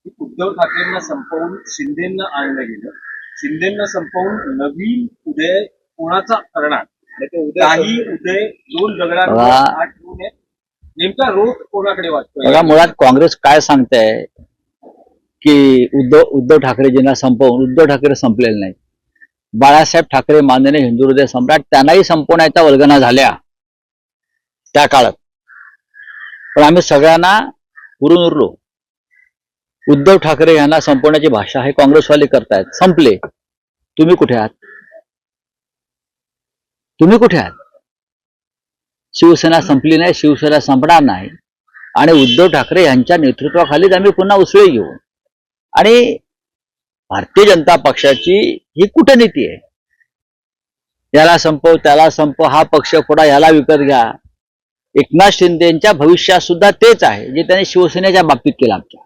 की उद्धव ठाकरेंना संपवून शिंदेंना आणलं गेलं, शिंदेंना संपवून नवीन उदय कोणाचा करणार, काही उदय दोन दगडांवर हात ठेवून नेमका रोग कोणाकडे वाटतोय? बघा, मुळात काँग्रेस काय सांगताय की उद्धव ठाकरेजींना संपवून उद्धव ठाकरे संपलेले नाही. बाळासाहेब ठाकरे माननीय हिंदू हृदय सम्राट त्यांनाही संपवण्याच्या वल्गना झाल्या त्या काळात, पण आम्ही सगळ्यांना पुरून उरलो. उद्धव ठाकरे यांना संपवण्याची भाषा हे काँग्रेसवाले करतायत. संपले, तुम्ही कुठे आहात? तुम्ही कुठे आहात? शिवसेना संपली नाही, शिवसेना संपणार नाही, आणि उद्धव ठाकरे यांच्या नेतृत्वाखालीच आम्ही पुन्हा उसळी घेऊ. आणि भारतीय जनता पक्षाची ही कूटनीती आहे, याला संपव त्याला संपव, हा पक्ष फोडा, याला विकत घ्या. एकनाथ शिंदेच्या भविष्यात सुद्धा तेच आहे जे त्यांनी शिवसेनेच्या बाबतीत केलं. आमच्या